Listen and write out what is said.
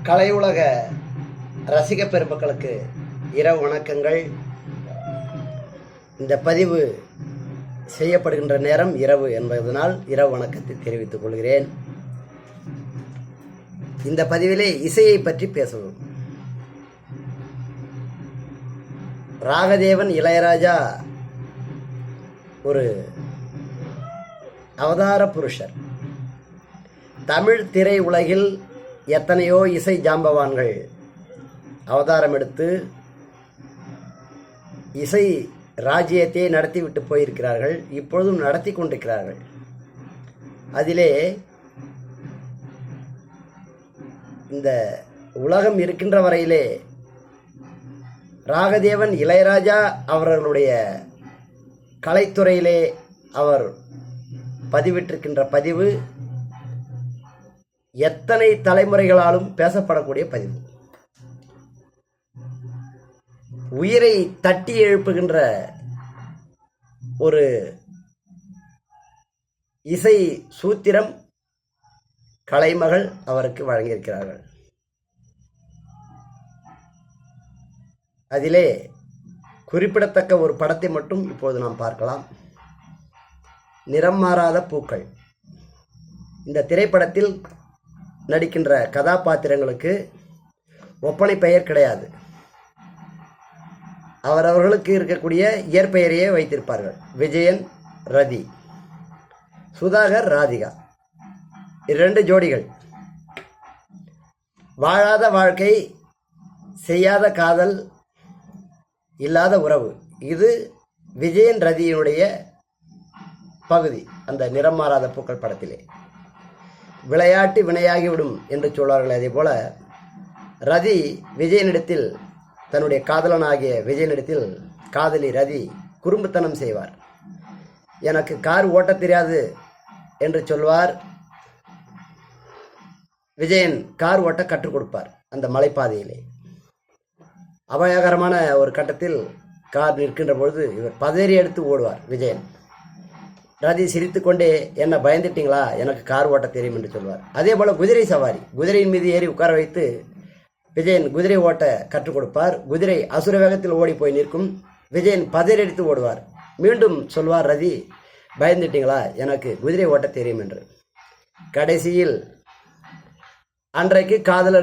கலை உலக ரசிக பெருமக்களுக்கு இரவு வணக்கங்கள். இந்த பதிவு செய்யப்படுகின்ற நேரம் இரவு என்பதனால் இரவு வணக்கத்தை தெரிவித்துக் கொள்கிறேன். இந்த பதிவிலே இசையை பற்றி பேசுவோம். ராகதேவன் இளையராஜா ஒரு அவதார புருஷர். தமிழ் திரை உலகில் எத்தனையோ இசை ஜாம்பவான்கள் அவதாரம் எடுத்து இசை ராஜ்யத்தை நடத்திவிட்டு போயிருக்கிறார்கள், இப்பொழுதும் நடத்தி கொண்டிருக்கிறார்கள். அதிலே இந்த உலகம் இருக்கின்ற வரையிலே ராகதேவன் இளையராஜா அவர்களுடைய கலைத்துறையிலே அவர் பதிவிட்டிருக்கின்ற பதிவு எத்தனை தலைமுறைகளாலும் பேசப்படக்கூடிய பதிவு. உயிரை தட்டி எழுப்புகின்ற ஒரு இசை சூத்திரம் கலைமகள் அவருக்கு வழங்கியிருக்கிறார்கள். அதிலே குறிப்பிடத்தக்க ஒரு படத்தை மட்டும் இப்போது நாம் பார்க்கலாம். நிறம் மாறாத பூக்கள். இந்த திரைப்படத்தில் நடிக்கின்ற கதாபாத்திரங்களுக்கு ஒப்பனை பெயர் கிடையாது. அவரவர்களுக்கு இருக்கக்கூடிய இயற்பெயரையே வைத்திருப்பார்கள். விஜயன், ரதி, சுதாகர், ராதிகா, இரண்டு ஜோடிகள். வாழாத வாழ்க்கை, செய்யாத காதல், இல்லாத உறவு. இது விஜயன் ரதியினுடைய பகுதி அந்த நிறம் மாறாத பூக்கள் படத்திலே. விளையாட்டு வினையாகிவிடும் என்று சொல்வார்கள். அதே போல ரதி விஜயனிடத்தில், தன்னுடைய காதலனாகிய விஜயனிடத்தில் காதலி ரதி குறும்புத்தனம் செய்வார். எனக்கு கார் ஓட்ட தெரியாது என்று சொல்வார். விஜயன் கார் ஓட்ட கற்றுக் கொடுப்பார். அந்த மலைப்பாதையிலே அபாயகரமான ஒரு கட்டத்தில் கார் நிற்கின்ற பொழுது இவர் பதறி எடுத்து ஓடுவார் விஜயன். ரதி சிரித்துக்கொண்டே, என்ன பயந்துட்டீங்களா, எனக்கு கார் ஓட்ட தெரியும் என்று சொல்வார். அதே போல குதிரை சவாரி, குதிரையின் மீது ஏறி உட்கார வைத்து விஜயன் குதிரை ஓட்ட கற்றுக் கொடுப்பார். குதிரை அசுர வேகத்தில் ஓடி போய் நிற்கும். விஜயன் பதறடித்து ஓடுவார். மீண்டும் சொல்வார் ரதி, பயந்துட்டீங்களா, எனக்கு குதிரை ஓட்ட தெரியும் என்று. கடைசியில் அன்றைக்கு காதலர்